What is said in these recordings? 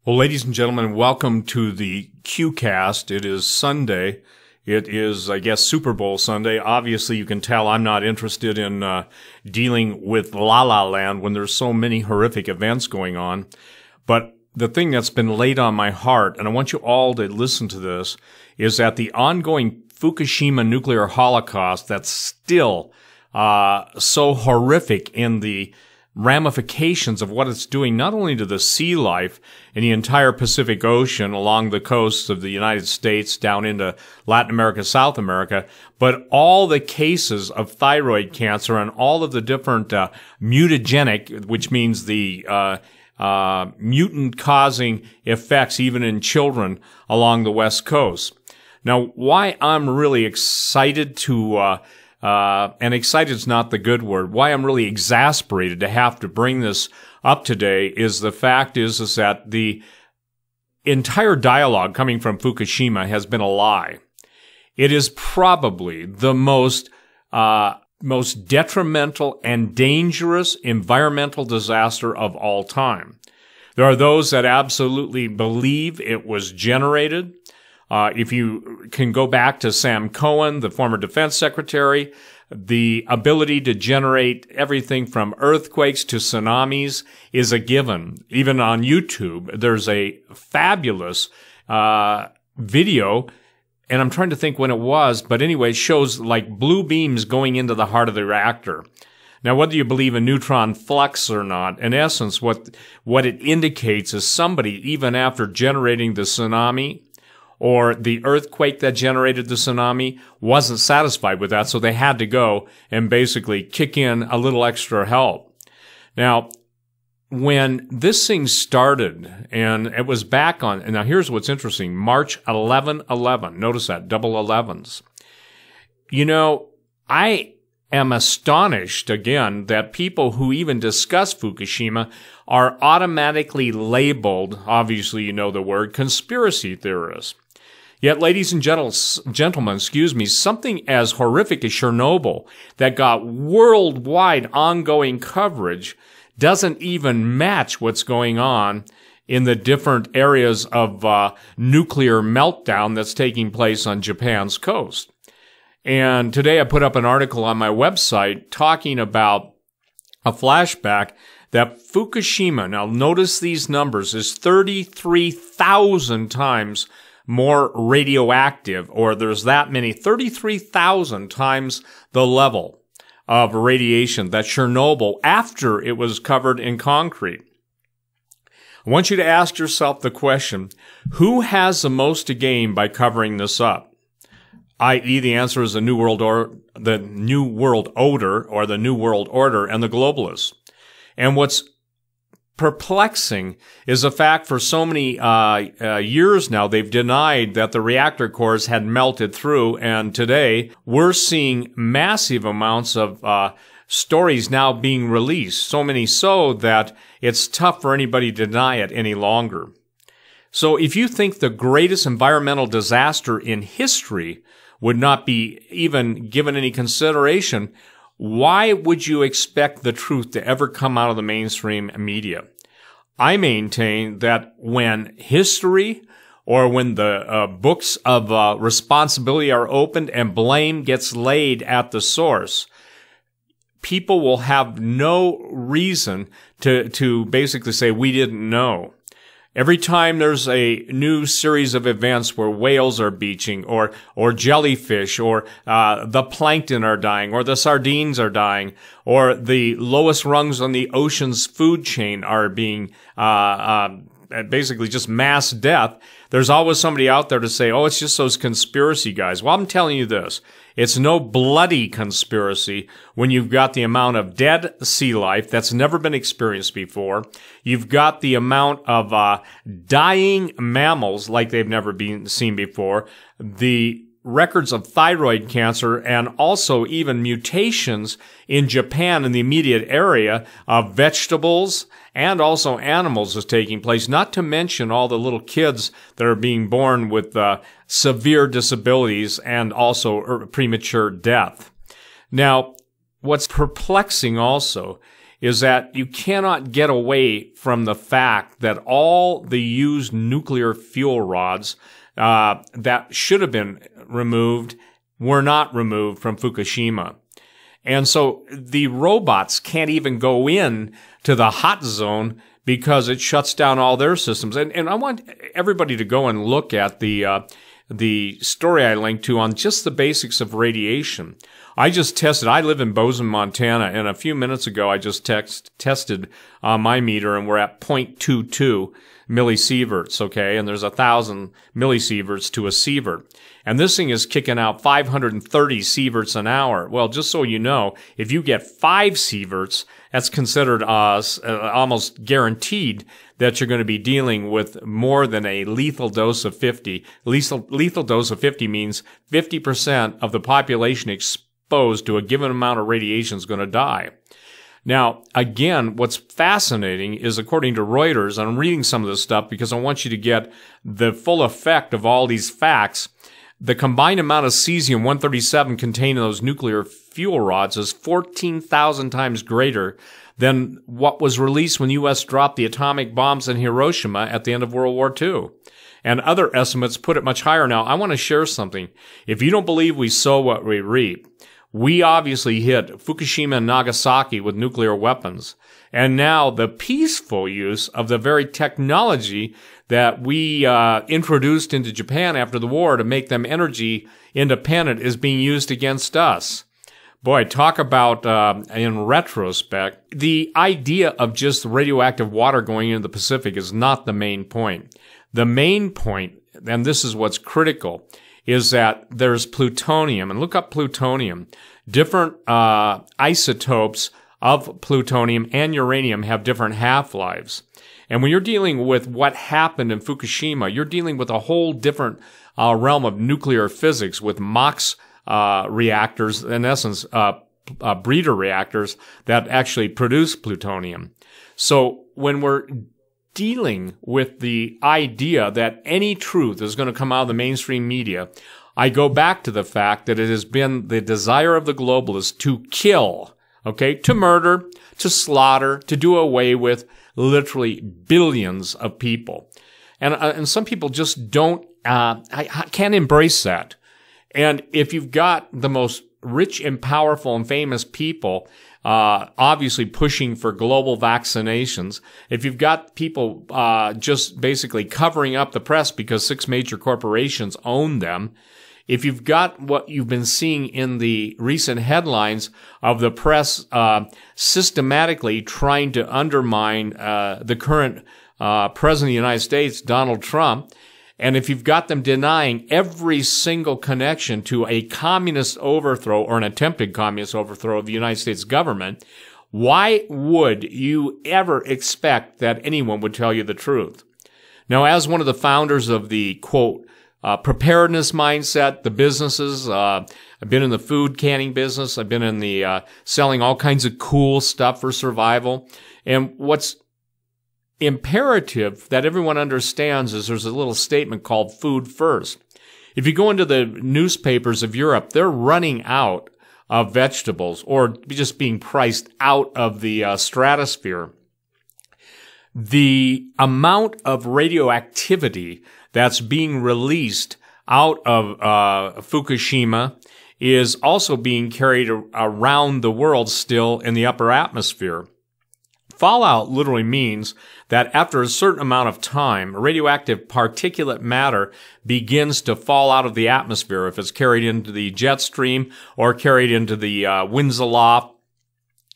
Well, ladies and gentlemen, welcome to the QCast. It is Sunday. It is, I guess, Super Bowl Sunday. Obviously, you can tell I'm not interested in dealing with La La Land when there's so many horrific events going on. But the thing that's been laid on my heart, and I want you all to listen to this, is that the ongoing Fukushima nuclear holocaust that's still so horrific in the ramifications of what it's doing not only to the sea life in the entire Pacific Ocean along the coasts of the United States down into Latin America, South America, but all the cases of thyroid cancer and all of the different mutagenic, which means the mutant-causing effects even in children along the West Coast. Now, why I'm really excited to and excited is not the good word. Why I'm really exasperated to have to bring this up today is the fact is that the entire dialogue coming from Fukushima has been a lie. It is probably the most detrimental and dangerous environmental disaster of all time. There are those that absolutely believe it was generated. If you can go back to Sam Cohen, the former defense secretary, the ability to generate everything from earthquakes to tsunamis is a given. Even on YouTube, there's a fabulous video, and I'm trying to think when it was, but anyway, it shows like blue beams going into the heart of the reactor. Now, whether you believe in neutron flux or not, in essence, what it indicates is somebody, even after generating the tsunami, or the earthquake that generated the tsunami, wasn't satisfied with that, so they had to go and basically kick in a little extra help. Now, when this thing started, and it was back on, and now here's what's interesting, March 11/11, notice that, double 11s. You know, I am astonished, again, that people who even discuss Fukushima are automatically labeled, obviously you know the word, conspiracy theorists. Yet, ladies and gentlemen, something as horrific as Chernobyl that got worldwide ongoing coverage doesn't even match what's going on in the different areas of nuclear meltdown that's taking place on Japan's coast. And today I put up an article on my website talking about a flashback that Fukushima, now notice these numbers, is 33,000 times more radioactive, or there's that many, 33,000 times the level of radiation that Chernobyl after it was covered in concrete. I want you to ask yourself the question, who has the most to gain by covering this up? I.e., the answer is the New World Order, or the New World Order, and the globalists. And what's perplexing is the fact for so many years now they've denied that the reactor cores had melted through, and today we're seeing massive amounts of stories now being released, so many so that it's tough for anybody to deny it any longer. So if you think the greatest environmental disaster in history would not be even given any consideration, why would you expect the truth to ever come out of the mainstream media? I maintain that when history or when the books of responsibility are opened and blame gets laid at the source, people will have no reason to basically say, we didn't know. Every time there's a new series of events where whales are beaching or jellyfish or the plankton are dying or the sardines are dying or the lowest rungs on the ocean's food chain are being basically just mass death, there's always somebody out there to say, oh, it's just those conspiracy guys. Well, I'm telling you this. It's no bloody conspiracy when you've got the amount of dead sea life that's never been experienced before. You've got the amount of dying mammals like they've never been seen before. The records of thyroid cancer and also even mutations in Japan in the immediate area of vegetables and also animals is taking place, not to mention all the little kids that are being born with severe disabilities and also premature death. Now, what's perplexing also is that you cannot get away from the fact that all the used nuclear fuel rods that should have been removed were not removed from Fukushima. And so the robots can't even go in to the hot zone because it shuts down all their systems. And I want everybody to go and look at the story I linked to on just the basics of radiation. I just tested. I live in Bozeman, Montana, and a few minutes ago I just tested my meter, and we're at 0.22 millisieverts, okay? And there's 1,000 millisieverts to a sievert. And this thing is kicking out 530 sieverts an hour. Well, just so you know, if you get 5 sieverts, that's considered almost guaranteed that you're going to be dealing with more than a lethal dose of 50. Lethal dose of 50 means 50% of the population exposed to a given amount of radiation is going to die. Now, again, what's fascinating is, according to Reuters, and I'm reading some of this stuff because I want you to get the full effect of all these facts, the combined amount of cesium-137 contained in those nuclear fuel rods is 14,000 times greater than what was released when the U.S. dropped the atomic bombs in Hiroshima at the end of World War II. And other estimates put it much higher. Now, I want to share something. If you don't believe we sow what we reap, we obviously hit Fukushima and Nagasaki with nuclear weapons. And now the peaceful use of the very technology that we introduced into Japan after the war to make them energy independent is being used against us. Boy, talk about, in retrospect, the idea of just radioactive water going into the Pacific is not the main point. The main point, and this is what's critical, is that there's plutonium, and look up plutonium. Different isotopes of plutonium and uranium have different half-lives. And when you're dealing with what happened in Fukushima, you're dealing with a whole different realm of nuclear physics with MOX reactors, in essence, breeder reactors that actually produce plutonium. So when we're dealing with the idea that any truth is going to come out of the mainstream media, I go back to the fact that it has been the desire of the globalists to kill, okay, to murder, to slaughter, to do away with literally billions of people. And some people just don't, can't embrace that. And if you've got the most rich and powerful and famous people obviously pushing for global vaccinations, if you've got people just basically covering up the press because 6 major corporations own them, if you've got what you've been seeing in the recent headlines of the press systematically trying to undermine the current president of the United States, Donald Trump, and if you've got them denying every single connection to a communist overthrow or an attempted communist overthrow of the United States government, why would you ever expect that anyone would tell you the truth? Now, as one of the founders of the, quote, preparedness mindset, the businesses, I've been in the food canning business, I've been in the selling all kinds of cool stuff for survival, and what's imperative that everyone understands is there's a little statement called food first. If you go into the newspapers of Europe, they're running out of vegetables or just being priced out of the stratosphere. The amount of radioactivity that's being released out of Fukushima is also being carried around the world still in the upper atmosphere. Fallout literally means that after a certain amount of time, radioactive particulate matter begins to fall out of the atmosphere. If it's carried into the jet stream or carried into the winds aloft,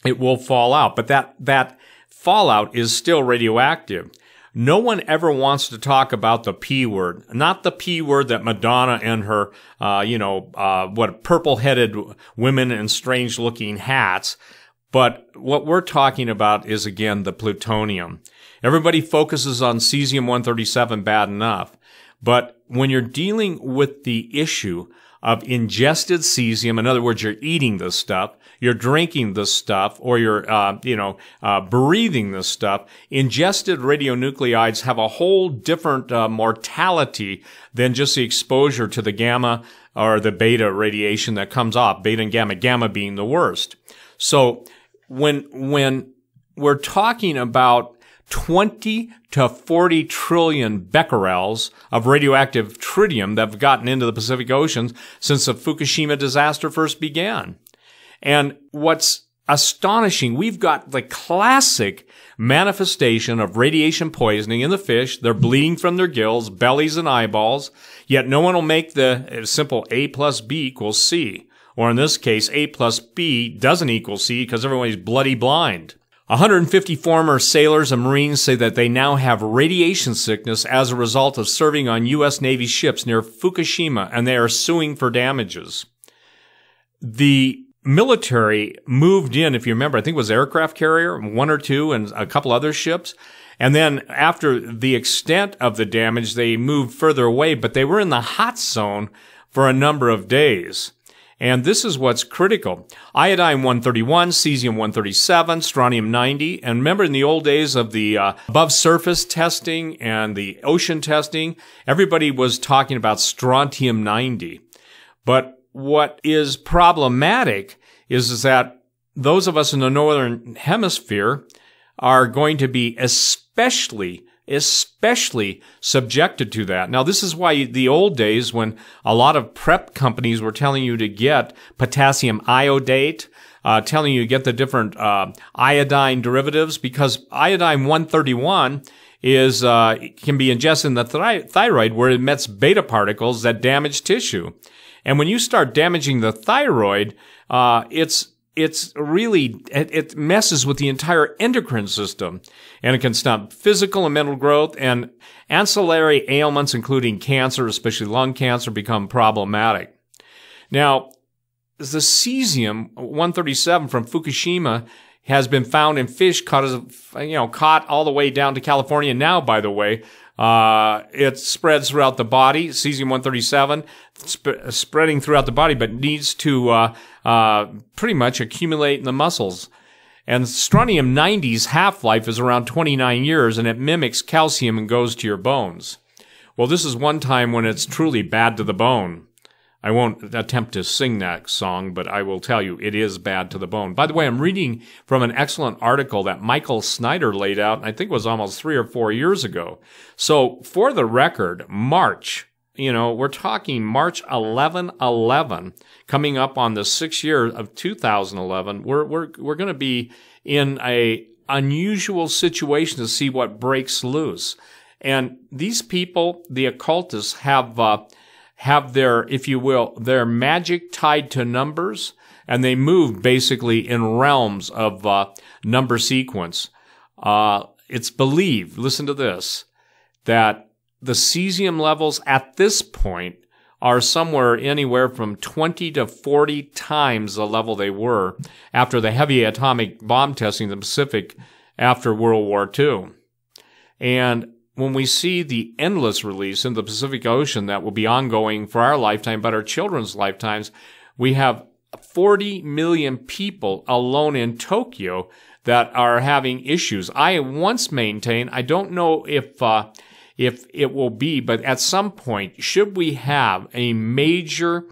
it will fall out. But that fallout is still radioactive. No one ever wants to talk about the P word, not the P word that Madonna and her, purple-headed women in strange-looking hats. But what we're talking about is, again, the plutonium. Everybody focuses on cesium-137 bad enough. But when you're dealing with the issue of ingested cesium, in other words, you're eating this stuff, you're drinking this stuff, or you're, breathing this stuff, ingested radionuclides have a whole different mortality than just the exposure to the gamma or the beta radiation that comes off, beta and gamma being the worst. So when we're talking about 20 to 40 trillion becquerels of radioactive tritium that have gotten into the Pacific Ocean since the Fukushima disaster first began. And what's astonishing, we've got the classic manifestation of radiation poisoning in the fish. They're bleeding from their gills, bellies, and eyeballs, yet no one will make the simple A plus B equals C. Or in this case, A plus B doesn't equal C because everybody's bloody blind. 150 former sailors and Marines say that they now have radiation sickness as a result of serving on U.S. Navy ships near Fukushima, and they are suing for damages. The military moved in, if you remember, I think it was aircraft carrier, one or two, and a couple other ships. And then after the extent of the damage, they moved further away, but they were in the hot zone for a number of days. And this is what's critical. Iodine-131, cesium-137, strontium-90. And remember in the old days of the above surface testing and the ocean testing, everybody was talking about strontium-90. But what is problematic is that those of us in the northern hemisphere are going to be especially subjected to that. Now, this is why the old days when a lot of prep companies were telling you to get potassium iodate, telling you to get the different iodine derivatives, because iodine-131 can be ingested in the thyroid where it emits beta particles that damage tissue. And when you start damaging the thyroid, it messes with the entire endocrine system, and it can stop physical and mental growth, and ancillary ailments, including cancer, especially lung cancer, become problematic. Now, the cesium-137 from Fukushima has been found in fish caught all the way down to California now, by the way. It spreads throughout the body, cesium-137, spreading throughout the body, but needs to pretty much accumulate in the muscles. And strontium-90's half-life is around 29 years, and it mimics calcium and goes to your bones. Well, this is one time when it's truly bad to the bone. I won't attempt to sing that song, but I will tell you, it is bad to the bone. By the way, I'm reading from an excellent article that Michael Snyder laid out, and I think it was almost 3 or 4 years ago. So, for the record, March, we're talking March 11/11, coming up on the 6th year of 2011. We're going to be in a unusual situation to see what breaks loose. And these people, the occultists, have their, if you will, their magic tied to numbers, and they move basically in realms of number sequence. It's believed, listen to this, that the cesium levels at this point are somewhere anywhere from 20 to 40 times the level they were after the heavy atomic bomb testing in the Pacific after World War II. And when we see the endless release in the Pacific Ocean that will be ongoing for our lifetime, but our children's lifetimes, we have 40 million people alone in Tokyo that are having issues. I once maintained, I don't know if it will be, but at some point, should we have a major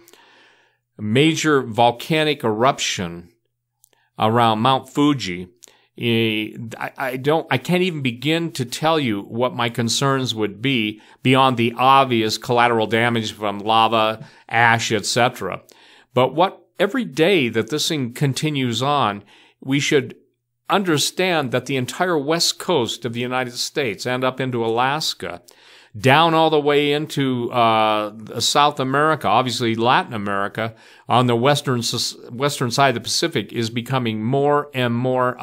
volcanic eruption around Mount Fuji, I can't even begin to tell you what my concerns would be beyond the obvious collateral damage from lava, ash, etc. But every day that this thing continues on, we should understand that the entire west coast of the United States and up into Alaska, down all the way into South America, obviously Latin America, on the western side of the Pacific, is becoming more and more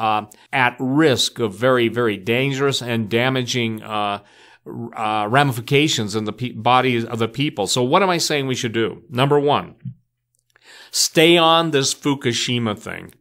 at risk of very, very dangerous and damaging ramifications in the bodies of the people. So what am I saying we should do? Number one, stay on this Fukushima thing.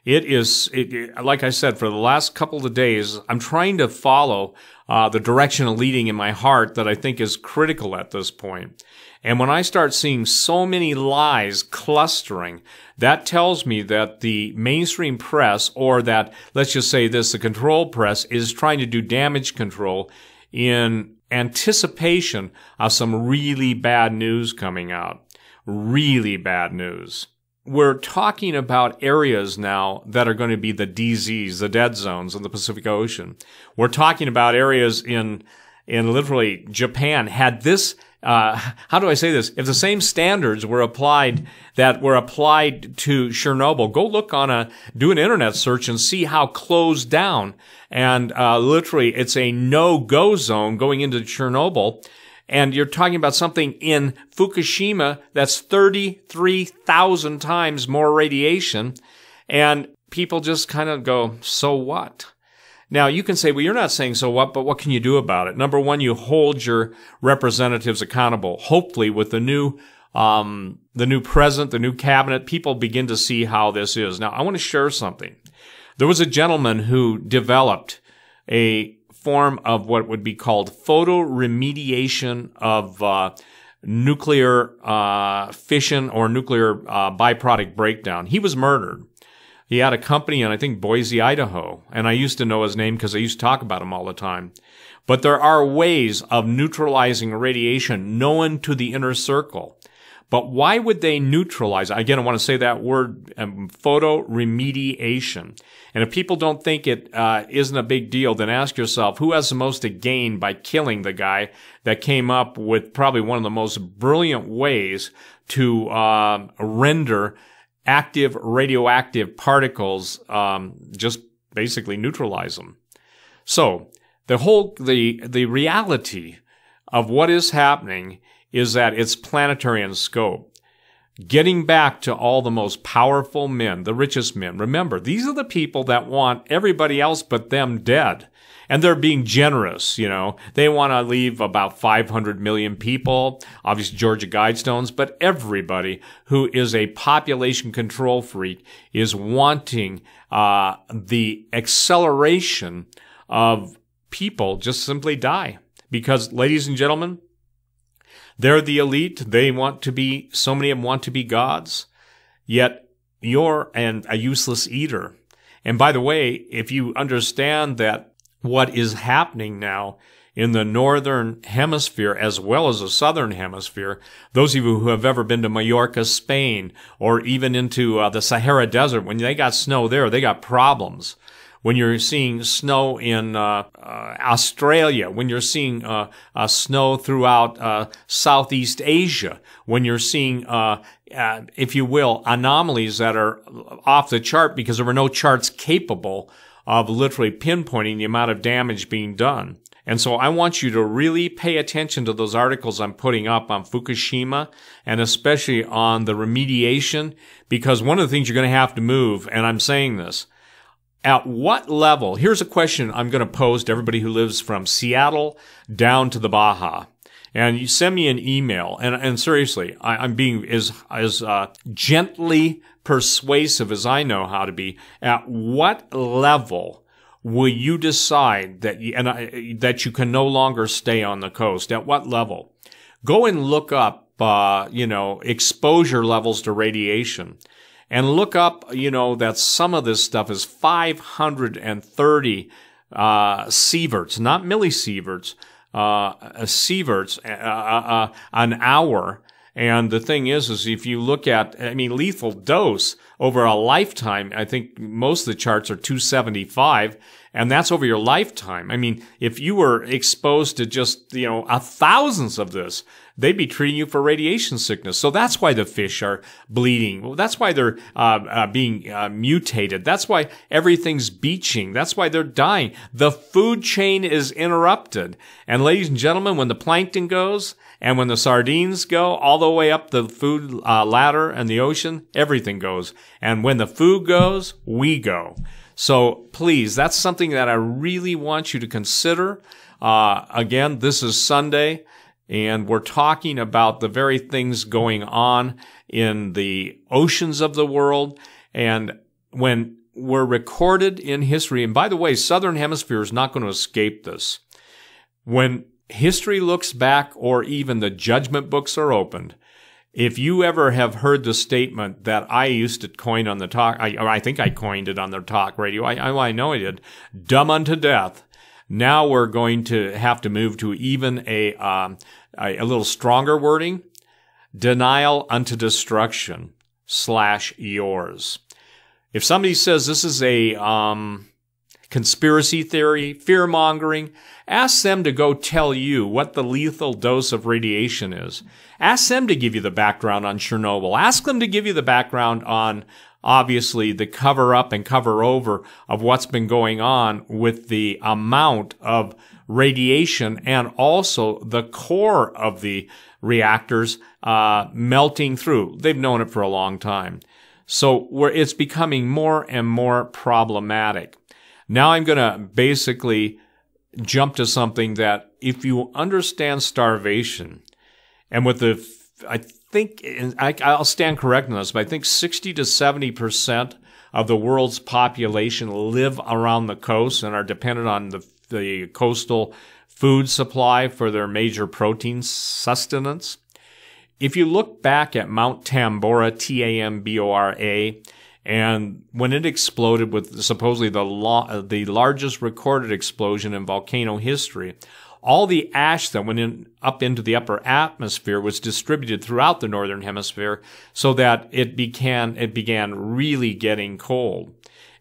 Like I said, for the last couple of days, I'm trying to follow the direction of leading in my heart that I think is critical at this point. And when I start seeing so many lies clustering, that tells me that the mainstream press, or that, let's just say this, the control press, is trying to do damage control in anticipation of some really bad news coming out. Really bad news. we're talking about areas now that are going to be the DZs, the dead zones of the Pacific Ocean. We're talking about areas in literally Japan. Had this, how do I say this? If the same standards were applied that were applied to Chernobyl, go look do an internet search and see how closed down and literally it's a no-go zone going into Chernobyl. And you're talking about something in Fukushima that's 33,000 times more radiation. And people just kind of go, so what? Now, you can say, well, you're not saying so what, but what can you do about it? Number one, you hold your representatives accountable. Hopefully, with the new president, the new cabinet, people begin to see how this is. Now, I want to share something. There was a gentleman who developed a form of what would be called photoremediation of nuclear fission or nuclear byproduct breakdown. He was murdered. He had a company in, I think, Boise, Idaho, and I used to know his name because I used to talk about him all the time. But there are ways of neutralizing radiation known to the inner circle. But why would they neutralize? Again, I want to say that word, photoremediation. And if people don't think it isn't a big deal, then ask yourself, who has the most to gain by killing the guy that came up with probably one of the most brilliant ways to render active radioactive particles, just basically neutralize them. So the reality of what is happening is that it's planetary in scope. Getting back to all the most powerful men, the richest men. Remember, these are the people that want everybody else but them dead. And they're being generous, you know. They want to leave about 500 million people, obviously Georgia Guidestones, but everybody who is a population control freak is wanting the acceleration of people just simply die. Because, ladies and gentlemen, they're the elite. They want to be, so many of them want to be gods. Yet you're a useless eater. And by the way, if you understand that what is happening now in the northern hemisphere as well as the southern hemisphere, those of you who have ever been to Mallorca, Spain, or even into the Sahara Desert, when they got snow there, they got problems. When you're seeing snow in Australia, when you're seeing snow throughout Southeast Asia, when you're seeing, if you will, anomalies that are off the chart because there were no charts capable of literally pinpointing the amount of damage being done. And so I want you to really pay attention to those articles I'm putting up on Fukushima and especially on the remediation, because one of the things you're going to have to move, and I'm saying this, at what level? Here's a question I'm going to pose to everybody who lives from Seattle down to the Baja. And you send me an email, and seriously, I'm being as gently persuasive as I know how to be. At what level will you decide that that you can no longer stay on the coast? At what level? Go and look up, exposure levels to radiation. And look up, that some of this stuff is 530 sieverts, not millisieverts, sieverts an hour. And the thing is if you look at, lethal dose over a lifetime, I think most of the charts are 275, and that's over your lifetime. If you were exposed to just, thousands of this, they'd be treating you for radiation sickness. So that's why the fish are bleeding. Well, that's why they're being mutated. That's why everything's beaching. That's why they're dying. The food chain is interrupted. And ladies and gentlemen, when the plankton goes and when the sardines go all the way up the food ladder and the ocean, everything goes. And when the food goes, we go. So please, that's something that I really want you to consider. Again, this is Sunday, and we're talking about the very things going on in the oceans of the world. And when we're recorded in history, and by the way, Southern Hemisphere is not going to escape this. When history looks back, or even the judgment books are opened, if you ever have heard the statement that I used to coin on the talk, I think I coined it on the talk radio. I know I did. Dumb unto death. Now we're going to have to move to even a little stronger wording. Denial unto destruction. yours. If somebody says this is a conspiracy theory, fear-mongering, ask them to go tell you what the lethal dose of radiation is. Ask them to give you the background on Chernobyl. Ask them to give you the background on, obviously, the cover-up and cover-over of what's been going on with the amount of radiation and also the core of the reactors melting through. They've known it for a long time. So it's becoming more and more problematic. Now I'm going to basically jump to something that if you understand starvation, and with I think, and I'll stand corrected on this, but I think 60 to 70% of the world's population live around the coast and are dependent on the coastal food supply for their major protein sustenance. If you look back at Mount Tambora, Tambora, and when it exploded with supposedly the largest recorded explosion in volcano history, all the ash that went up into the upper atmosphere was distributed throughout the northern hemisphere so that it began really getting cold.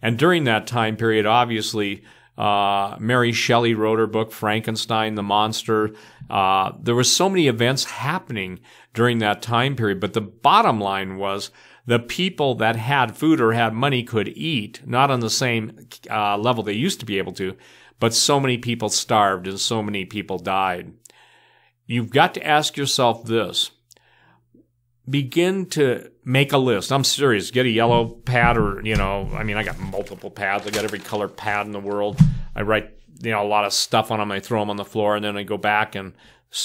And during that time period, obviously, Mary Shelley wrote her book, Frankenstein, the Monster. There were so many events happening during that time period, but the bottom line was the people that had food or had money could eat, not on the same level they used to be able to, but so many people starved and so many people died. You've got to ask yourself this. Begin to make a list. I'm serious. Get a yellow pad or, I got multiple pads. I got every color pad in the world. I write, a lot of stuff on them. I throw them on the floor, and then I go back and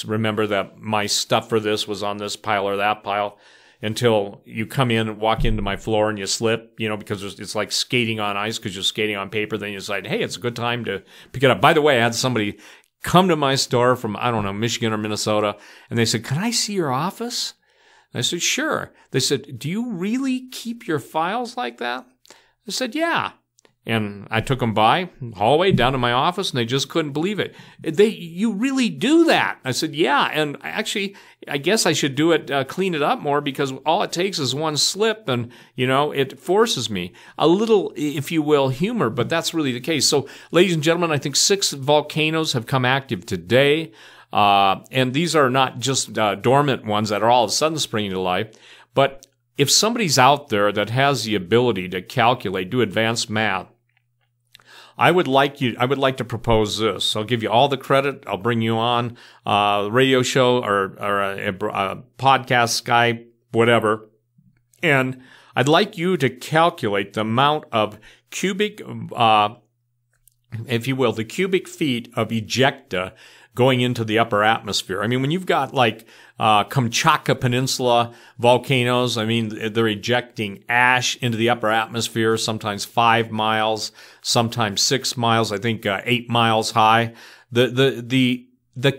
remember that my stuff for this was on this pile or that pile until you come in and walk into my floor and you slip, because it's like skating on ice because you're skating on paper. Then you decide, hey, it's a good time to pick it up. By the way, I had somebody come to my store from, Michigan or Minnesota, and they said, can I see your office? I said, sure. They said, do you really keep your files like that? I said, yeah. And I took them by the hallway down to my office, and they just couldn't believe it. You really do that? I said, yeah. And actually, I guess I should do it, clean it up more, because all it takes is one slip, and, it forces me. A little, if you will, humor, but that's really the case. So, ladies and gentlemen, I think 6 volcanoes have come active today. And these are not just dormant ones that are all of a sudden springing to life, but if somebody's out there that has the ability to calculate, do advanced math, I would like to propose this. I'll give you all the credit. I'll bring you on a radio show or a podcast, Skype, whatever. And I'd like you to calculate the amount of cubic, if you will, the cubic feet of ejecta going into the upper atmosphere. I mean, when you've got like Kamchatka Peninsula volcanoes, they're ejecting ash into the upper atmosphere, sometimes 5 miles, sometimes 6 miles, I think 8 miles high. The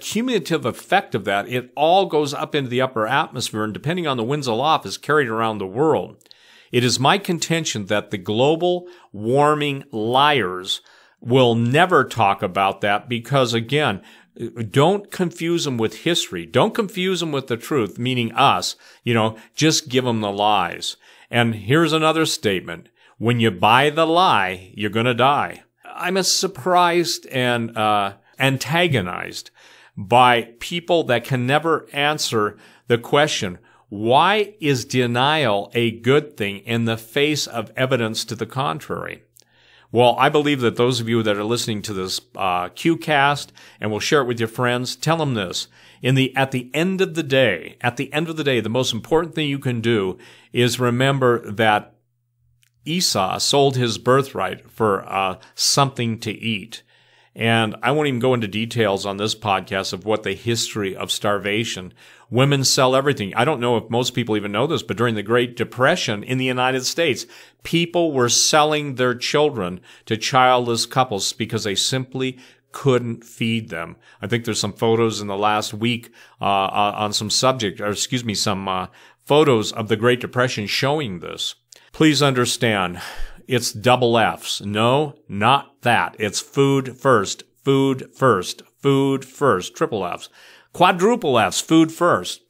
cumulative effect of that, it all goes up into the upper atmosphere, and depending on the winds aloft, is carried around the world. It is my contention that the global warming liars will never talk about that because, again, don't confuse them with history. Don't confuse them with the truth, meaning us. Just give them the lies. And here's another statement. When you buy the lie, you're going to die. I'm surprised and antagonized by people that can never answer the question, why is denial a good thing in the face of evidence to the contrary? Well, I believe that those of you that are listening to this QCast and will share it with your friends, tell them this. At the end of the day, the most important thing you can do is remember that Esau sold his birthright for something to eat. And I won't even go into details on this podcast of what the history of starvation. Women sell everything. I don't know if most people even know this, but during the Great Depression in the United States, people were selling their children to childless couples because they simply couldn't feed them. I think there's some photos in the last week on some photos of the Great Depression showing this. Please understand, it's double F's. No, not that. It's food first, food first, food first, triple F's. Quadruple F's, food first.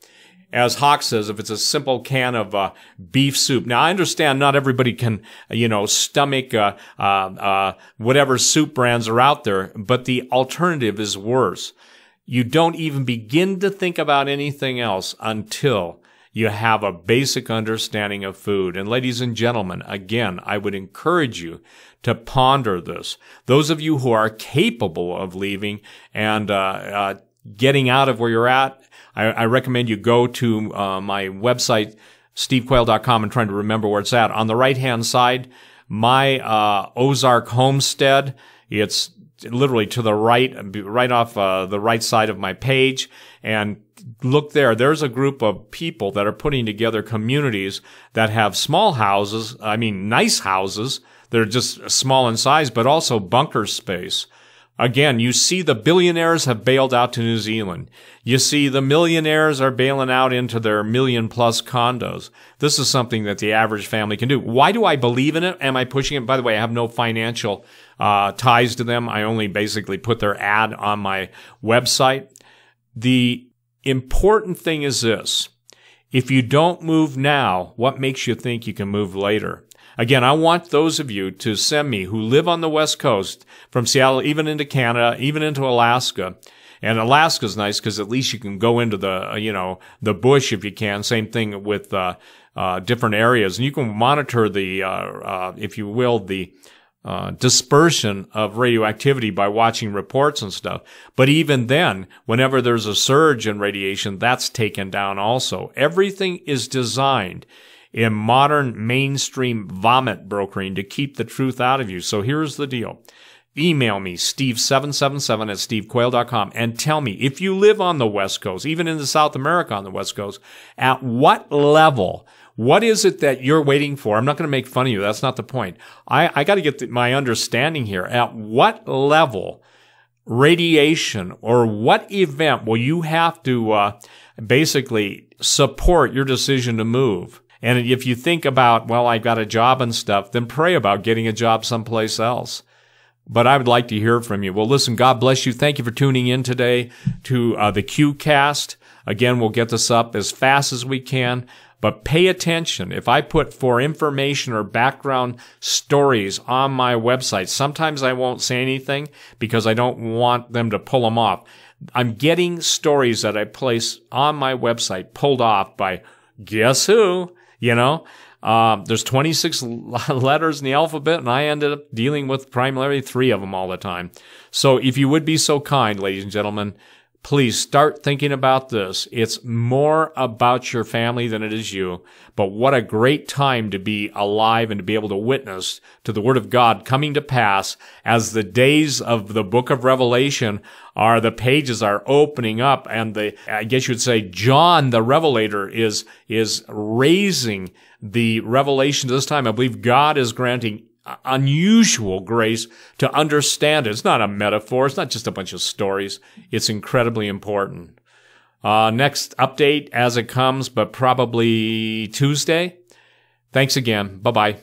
as Hawk says, if it's a simple can of beef soup. Now, I understand not everybody can, stomach whatever soup brands are out there, but the alternative is worse. You don't even begin to think about anything else until you have a basic understanding of food. And ladies and gentlemen, again, I would encourage you to ponder this. Those of you who are capable of leaving and getting out of where you're at, I recommend you go to my website, stevequayle.com, and trying to remember where it's at. On the right-hand side, my Ozark homestead, it's literally to the right off the right side of my page. And look there, there's a group of people that are putting together communities that have small houses, nice houses. They're just small in size, but also bunker space. Again, you see the billionaires have bailed out to New Zealand. You see the millionaires are bailing out into their million-plus condos. This is something that the average family can do. Why do I believe in it? Am I pushing it? By the way, I have no financial ties to them. I only basically put their ad on my website. The important thing is this. If you don't move now, what makes you think you can move later? Again, I want those of you to send me who live on the West Coast, from Seattle, even into Canada, even into Alaska. And Alaska's nice because at least you can go into the bush if you can. Same thing with different areas. And you can monitor the, if you will, the dispersion of radioactivity by watching reports and stuff. But even then, whenever there's a surge in radiation, that's taken down also. Everything is designed in modern mainstream vomit brokering to keep the truth out of you. So here's the deal. Email me, steve777 at stevequayle.com, and tell me, if you live on the West Coast, even in South America on the West Coast, at what level, what is it that you're waiting for? I'm not going to make fun of you. That's not the point. I got to get my understanding here. At what level radiation or what event will you have to basically support your decision to move? And if you think about, well, I've got a job and stuff, then pray about getting a job someplace else. But I would like to hear from you. Well, listen, God bless you. Thank you for tuning in today to the QCast. Again, we'll get this up as fast as we can. But pay attention. If I put for information or background stories on my website, sometimes I won't say anything because I don't want them to pull them off. I'm getting stories that I place on my website pulled off by guess who? There's 26 letters in the alphabet, and I ended up dealing with primarily 3 of them all the time. So if you would be so kind, ladies and gentlemen, please start thinking about this. It's more about your family than it is you. But what a great time to be alive and to be able to witness to the Word of God coming to pass as the days of the book of Revelation the pages are opening up, and I guess you'd say John the Revelator is raising the revelation to this time. I believe God is granting unusual grace to understand it. It's not a metaphor. It's not just a bunch of stories. It's incredibly important. Next update as it comes, but probably Tuesday. Thanks again. Bye-bye.